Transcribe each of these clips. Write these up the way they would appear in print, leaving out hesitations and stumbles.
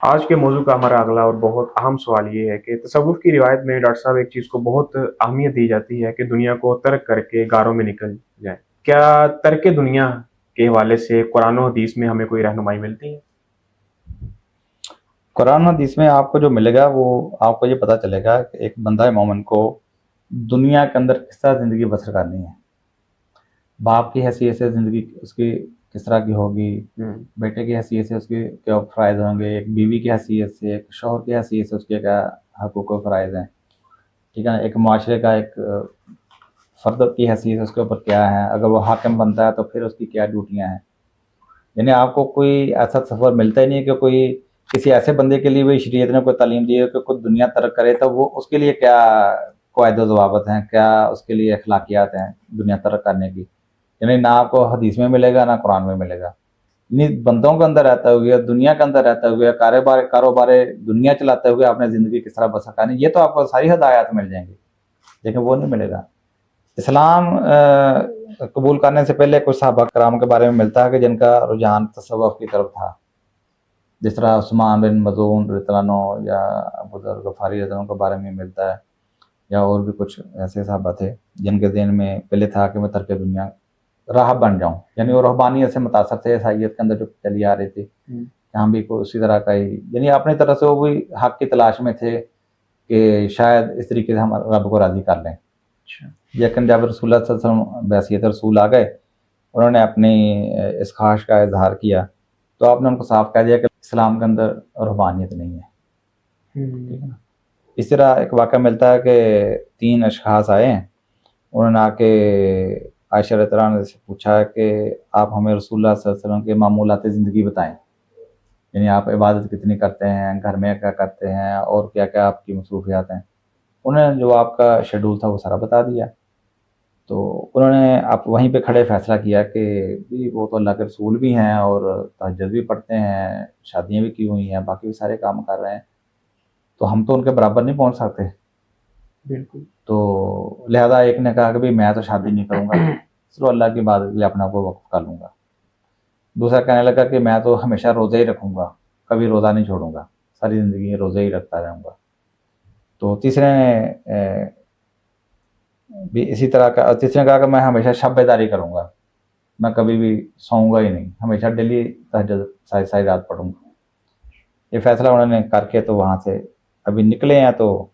آج کے موضوع کا ہمارا اگلا اور بہت اہم سوال یہ ہے کہ تصوف کی روایت میں ڈاکٹر صاحب ایک چیز کو بہت اہمیت دی جاتی ہے کہ دنیا کو ترک کر کے غاروں میں نکل جائے. کیا ترک دنیا کے حوالے سے قرآن و حدیث میں ہمیں کوئی رہنمائی ملتی ہے؟ قرآن حدیث میں آپ کو جو ملے گا وہ آپ کو یہ پتہ چلے گا کہ ایک بندہ مومن کو دنیا کے اندر کس طرح زندگی بسر کرنی ہے. باپ کی حیثیت سے زندگی اس کی کس طرح کی ہوگی، بیٹے کی حیثیت سے اس کے کیا فرائض ہوں گے، ایک بیوی کی حیثیت سے، ایک شوہر کی حیثیت سے اس کے کیا حقوق و فرائض ہیں، ٹھیک ہے نا. ایک معاشرے کا ایک فرد کی حیثیت اس کے اوپر کیا ہے، اگر وہ حاکم بنتا ہے تو پھر اس کی کیا ڈیوٹیاں ہیں. یعنی آپ کو کوئی ایسا سفر ملتا ہی نہیں کہ کوئی کسی ایسے بندے کے لیے بھی شریعت نے کوئی تعلیم دی ہے کہ کوئی دنیا ترک کرے تو وہ اس کے لیے کیا قواعد و ضوابط ہیں، کیا اس کے لیے اخلاقیات ہیں دنیا ترک کرنے کی. یعنی نہ آپ کو حدیث میں ملے گا نہ قرآن میں ملے گا. یعنی بندوں کے اندر رہتے ہوئے، دنیا کے اندر رہتے ہوئے، کاروبار دنیا چلاتے ہوئے آپ نے زندگی کس طرح بسر کرنی، یہ تو آپ کو ساری ہدایات مل جائیں گی، لیکن وہ نہیں ملے گا. اسلام قبول کرنے سے پہلے کچھ صحابہ کرام کے بارے میں ملتا ہے کہ جن کا رجحان تصوف کی طرف تھا، جس طرح عثمان بن مظعون رضی اللہ عنہ یا ابو ذر غفاری رضی اللہ عنہ کے بارے میں ملتا ہے، یا اور بھی کچھ ایسے صحابہ تھے جن کے ذہن میں پہلے تھا کہ میں ترک دنیا راہب بن جاؤں. یعنی وہ رہبانیت سے متاثر تھے، عیسائیت کے اندر جو چلی آ رہی تھی کہ ہم بھی کوئی اسی طرح کا ہی، یعنی اپنی طرح سے وہ بھی حق کی تلاش میں تھے کہ شاید اس طریقے سے ہم رب کو راضی کر لیں. لیکن جب رسول اللہ صلی اللہ علیہ وسلم بعثیت رسول آ گئے، انہوں نے اپنی اس خواہش کا اظہار کیا تو آپ نے ان کو صاف کہہ دیا کہ اسلام کے اندر روحانیت نہیں ہے. ٹھیک ہے نا. اس طرح ایک واقعہ ملتا ہے کہ 3 اشخاص آئے ہیں، انہوں نے آ کے عائشہ رضی اللہ عنہا سے پوچھا کہ آپ ہمیں رسول اللہ صلی اللہ علیہ وسلم کے معمولات زندگی بتائیں. یعنی آپ عبادت کتنی کرتے ہیں، گھر میں کیا کرتے ہیں، اور کیا کیا آپ کی مصروفیات ہیں. انہوں نے جو آپ کا شیڈول تھا وہ سارا بتا دیا. تو انہوں نے آپ وہیں پہ کھڑے فیصلہ کیا کہ بھی وہ تو اللہ کے رسول بھی ہیں اور تہجد بھی پڑھتے ہیں، شادیاں بھی کی ہوئی ہیں، باقی بھی سارے کام کر رہے ہیں، تو ہم تو ان کے برابر نہیں پہنچ سکتے. بالکل. تو لہذا ایک نے کہا کہ بھی میں تو شادی نہیں کروں گا، صرف اللہ کی عبادت کے لیے اپنے آپ کو وقف کر لوں گا. دوسرا کہنے لگا کہ میں تو ہمیشہ روزے ہی رکھوں گا، کبھی روزہ نہیں چھوڑوں گا، ساری زندگی روزے ہی رکھتا رہوں گا. تو تیسرے نے بھی اسی طرح کا، تیسرے نے کہا کہ میں ہمیشہ شب بیداری کروں گا، میں کبھی بھی سوؤں گا ہی نہیں، ہمیشہ ڈیلی تہجد ساری رات پڑھوں گا. یہ فیصلہ انہوں نے کر کے تو وہاں سے ابھی نکلے ہیں تو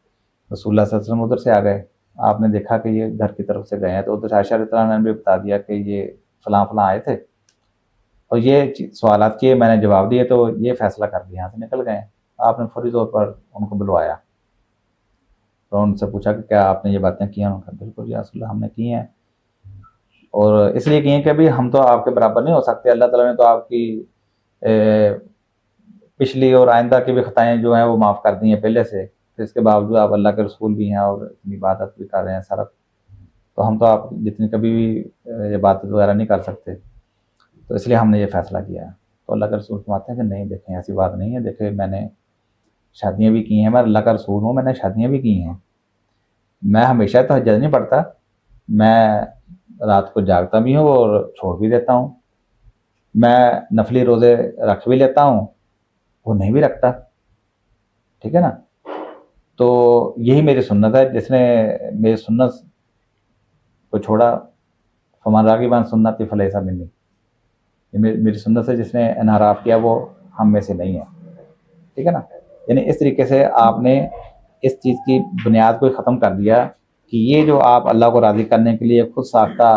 رسول اللہ صلی اللہ علیہ وسلم ادھر سے آ گئے. آپ نے دیکھا کہ یہ گھر کی طرف سے گئے ہیں تو ادھر عائشہ رضی اللہ عنہا نے بھی بتا دیا کہ یہ فلاں فلاں آئے تھے اور یہ سوالات کیے، میں نے جواب دیے تو یہ فیصلہ کر دیا، یہاں سے نکل گئے. آپ نے فوری طور پر ان کو بلوایا تو ان سے پوچھا کہ کیا آپ نے یہ باتیں کی ہیں؟ انہوں نے کہا بالکل یا رسول اللہ ہم نے کی ہیں، اور اس لیے کی ہیں کہ ابھی ہم تو آپ کے برابر نہیں ہو سکتے. اللہ تعالیٰ نے تو آپ کی پچھلی اور آئندہ کی بھی خطائیں جو ہیں وہ معاف کر دی ہیں پہلے سے، پھر اس کے باوجود آپ اللہ کے رسول بھی ہیں اور اتنی عبادت بھی کر رہے ہیں سارا، تو ہم تو آپ جتنی کبھی بھی عبادت وغیرہ نہیں کر سکتے، تو اس لیے ہم نے یہ فیصلہ کیا ہے. تو اللہ کے رسول فرماتے ہیں کہ نہیں، دیکھیں ایسی بات نہیں ہے، دیکھیں میں نے شادیاں بھی کی ہیں، میں اللہ کا رسول ہوں، میں نے شادیاں بھی کی ہیں، میں ہمیشہ تہجد نہیں پڑھتا، میں رات کو جاگتا بھی ہوں اور چھوڑ بھی دیتا ہوں، میں نفلی روزے رکھ بھی لیتا ہوں، وہ نہیں بھی رکھتا. ٹھیک ہے نا. تو یہی میری سنت ہے، جس نے میری سنت کو چھوڑا فمن راغب عن سنتی فلیس منی، میری سنت سے جس نے انحراف کیا وہ ہم میں سے نہیں ہے. ٹھیک ہے نا. یعنی اس طریقے سے آپ نے اس چیز کی بنیاد کو ختم کر دیا کہ یہ جو آپ اللہ کو راضی کرنے کے لیے خود ساختہ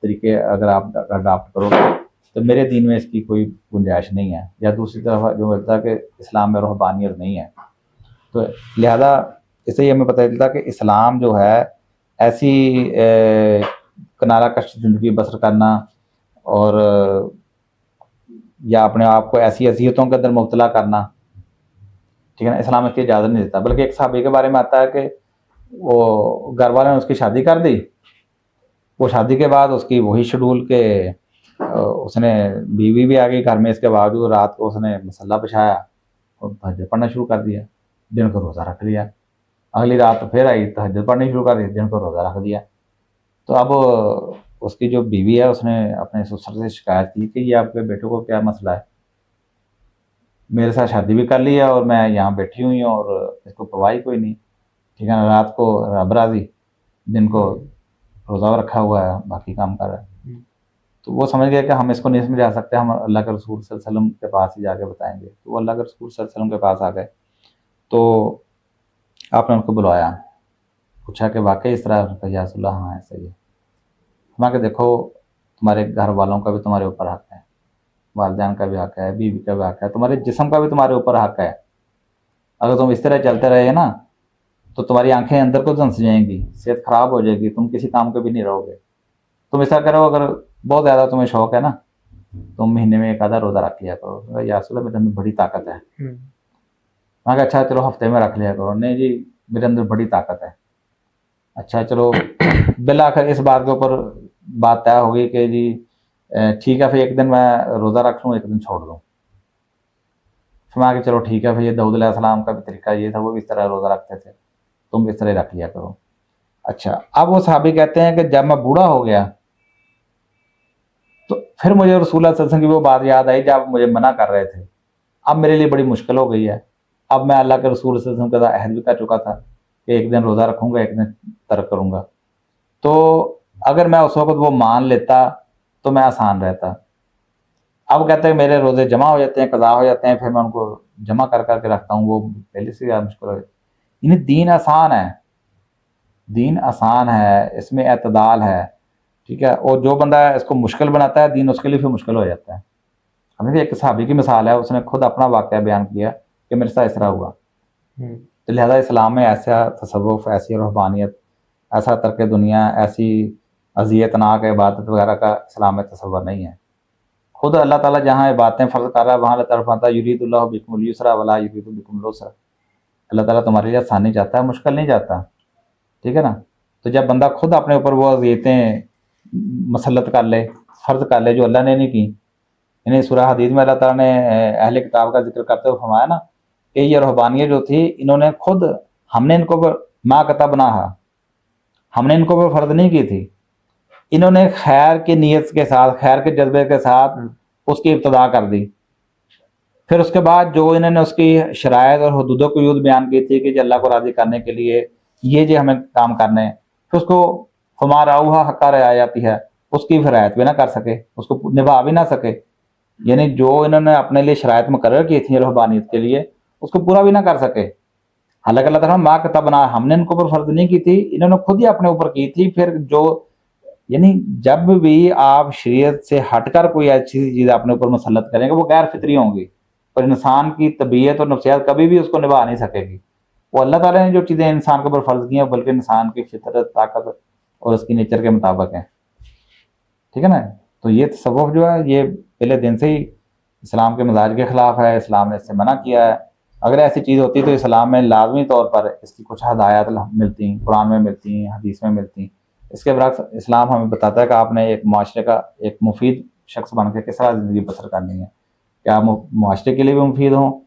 طریقے اگر آپ اڈاپٹ کرو گے تو میرے دین میں اس کی کوئی گنجائش نہیں ہے. یا دوسری طرف جو ملتا ہے کہ اسلام میں رہبانیت نہیں ہے، تو لہذا اس سے یہ ہمیں پتہ چلتا کہ اسلام جو ہے ایسی کنارہ کش زندگی بسر کرنا اور یا اپنے آپ کو ایسی اذیتوں کے اندر مبتلا کرنا، ٹھیک ہے نا، اسلام اس کی اجازت نہیں دیتا. بلکہ ایک صحابی کے بارے میں آتا ہے کہ وہ گھر والوں نے اس کی شادی کر دی، وہ شادی کے بعد اس کی وہی شیڈول کہ اس نے بیوی بھی آ گئی گھر میں، اس کے باوجود رات کو اس نے مسلح بچھایا اور تہجد پڑھنا شروع کر دیا، دن کو روزہ رکھ لیا. اگلی رات پھر آئی، تہجد پڑھنی شروع کر دی، دن کو روزہ رکھ دیا. تو اب اس کی جو بیوی ہے اس نے اپنے سسر سے شکایت کی کہ یہ آپ کے بیٹے کو کیا مسئلہ ہے، میرے ساتھ شادی بھی کر لی ہے اور میں یہاں بیٹھی ہوئی ہوں اور اس کو پرواہ کوئی نہیں، ٹھیک ہے نا، رات کو رب راضی، دن کو روزہ رکھا ہوا ہے، باقی کام کر رہا ہے۔ تو وہ سمجھ گیا کہ ہم اس کو نہیں سمجھا سکتے، ہم اللہ کے رسول صلی اللہ علیہ وسلم کے پاس ہی جا کے بتائیں گے۔ تو وہ اللہ کے رسول صلی اللہ علیہ وسلم کے پاس آ گئے، تو آپ نے ان کو بلوایا، پوچھا کہ واقعی اس طرح؟ یا رسول اللہ ہاں ایسا ہی ہے۔ ہمارا کہ دیکھو تمہارے گھر والوں کا بھی تمہارے اوپر حق ہے، والدین کا بھی حق ہے، بیوی کا بھی حق ہے، تمہارے جسم کا بھی تمہارے اوپر حق ہے۔ اگر تم اس طرح چلتے رہے نا تو تمہاری آنکھیں اندر کو دھنس جائیں گی، صحت خراب ہو جائے گی، تم کسی کام کے بھی نہیں رہو گے۔ تم ایسا کرو، اگر بہت زیادہ تمہیں شوق ہے نا، تم مہینے میں ایک آدھا روزہ رکھ لیا کرو۔ یا رسول اللہ میرے اندر بڑی طاقت ہے۔ میں کہا اچھا چلو ہفتے میں رکھ لیا کرو۔ نہیں جی میرے اندر بڑی طاقت ہے۔ اچھا چلو بالآخر اس بات کے اوپر بات طے ہوگی کہ جی ٹھیک ہے پھر ایک دن میں روزہ رکھ لوں، ایک دن چھوڑ دوں۔ پھر میں کہ چلو ٹھیک ہے، پھر یہ داؤد علیہ السلام کا بھی طریقہ یہ تھا، وہ بھی اس طرح روزہ رکھتے تھے، تم اس طرح رکھ لیا کرو۔ اچھا اب وہ صحابی کہتے ہیں کہ جب میں بوڑھا ہو گیا تو پھر مجھے رسول اللہ صلی اللہ علیہ وسلم کی وہ بات یاد آئی جب مجھے منع کر رہے تھے۔ اب میرے لیے بڑی مشکل ہو گئی ہے، اب میں اللہ کے رسول صلی اللہ علیہ وسلم کے ساتھ عہد بھی کر چکا تھا کہ ایک دن روزہ رکھوں گا، ایک دن ترک کروں گا۔ تو اگر میں اس وقت وہ مان لیتا تو میں آسان رہتا۔ اب کہتے ہیں میرے روزے جمع ہو جاتے ہیں، قضا ہو جاتے ہیں، پھر میں ان کو جمع کر کے رکھتا ہوں، وہ پہلے سے زیادہ مشکل ہو جاتی۔ یعنی دین آسان ہے، دین آسان ہے، اس میں اعتدال ہے، ٹھیک ہے۔ اور جو بندہ اس کو مشکل بناتا ہے دین، اس کے لیے پھر مشکل ہو جاتا ہے۔ ہمیں بھی ایک صحابی کی مثال ہے، اس نے خود اپنا واقعہ بیان کیا کہ میرے ساتھ اس طرح ہوا۔ تو لہٰذا اسلام میں ایسا تصوف، ایسی روحانیت، ایسا ترک دنیا، ایسی اذیت ناک عبادت وغیرہ کا اسلام میں تصور نہیں ہے۔ خود اللہ تعالیٰ جہاں عبادتیں فرض کر رہا ہے وہاں اللہ تعالیٰ فرماتا ہے یرید اللہ بکم اليسر ولا یرید بکم العسر۔ اللہ تعالیٰ تمہارے لیے آسانی چاہتا ہے، مشکل نہیں چاہتا، ٹھیک ہے نا۔ تو جب بندہ خود اپنے اوپر وہ اذیتیں مسلط کر لے، فرض کر لے جو اللہ نے نہیں کی، یعنی سورہ حدید میں اللہ تعالیٰ نے اہل کتاب کا ذکر کرتے ہوئے فرمایا نا کہ یہ رہبانیت جو تھی انہوں نے خود، ہم نے ان کو ما کتبناہا، ہم نے ان کو فرض نہیں کی تھی، انہوں نے خیر کی نیت کے ساتھ، خیر کے جذبے کے ساتھ اس کی ابتدا کر دی۔ پھر اس کے بعد جو انہوں نے اس کی شرائط اور حدود و قیود بیان کی تھی کہ اللہ کو راضی کرنے کے لیے یہ جو ہمیں کام کرنے ہیں، پھر اس کو فما رعوہا حق رعایتہ ہے، اس کی رعایت بھی نہ کر سکے، اس کو نبھا بھی نہ سکے۔ یعنی جو انہوں نے اپنے لیے شرائط مقرر کی تھیں رہبانیت کے لیے اس کو پورا بھی نہ کر سکے۔ حالانکہ اللہ تعالیٰ ما کتبنا، ہم نے ان کو اوپر فرض نہیں کی تھی، انہوں نے خود ہی اپنے اوپر کی تھی۔ پھر جو یعنی جب بھی آپ شریعت سے ہٹ کر کوئی ایسی چیز اپنے اوپر مسلط کریں گے وہ غیر فطری ہوں گی، اور انسان کی طبیعت اور نفسیات کبھی بھی اس کو نبھا نہیں سکے گی۔ وہ اللہ تعالیٰ نے جو چیزیں انسان کے اوپر فرض کی ہیں بلکہ انسان کی فطرت، طاقت اور اس کی نیچر کے مطابق ہیں، ٹھیک ہے نا۔ تو یہ تصوف جو ہے یہ پہلے دن سے ہی اسلام کے مزاج کے خلاف ہے، اسلام نے اس سے منع کیا ہے۔ اگر ایسی چیز ہوتی تو اسلام میں لازمی طور پر اس کی کچھ ہدایات ملتی ہیں، قرآن میں ملتی ہیں، حدیث میں ملتی ہیں۔ اس کے برعکس اسلام ہمیں بتاتا ہے کہ آپ نے ایک معاشرے کا ایک مفید شخص بن کے کس طرح زندگی بسر کرنی ہے، کہ آپ معاشرے کے لیے بھی مفید ہوں،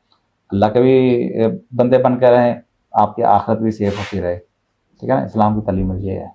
اللہ کے بھی بندے بن کے رہیں، آپ کی آخرت بھی سیف ہوتی رہے، ٹھیک ہے نا۔ اسلام کی تعلیم یہ ہے۔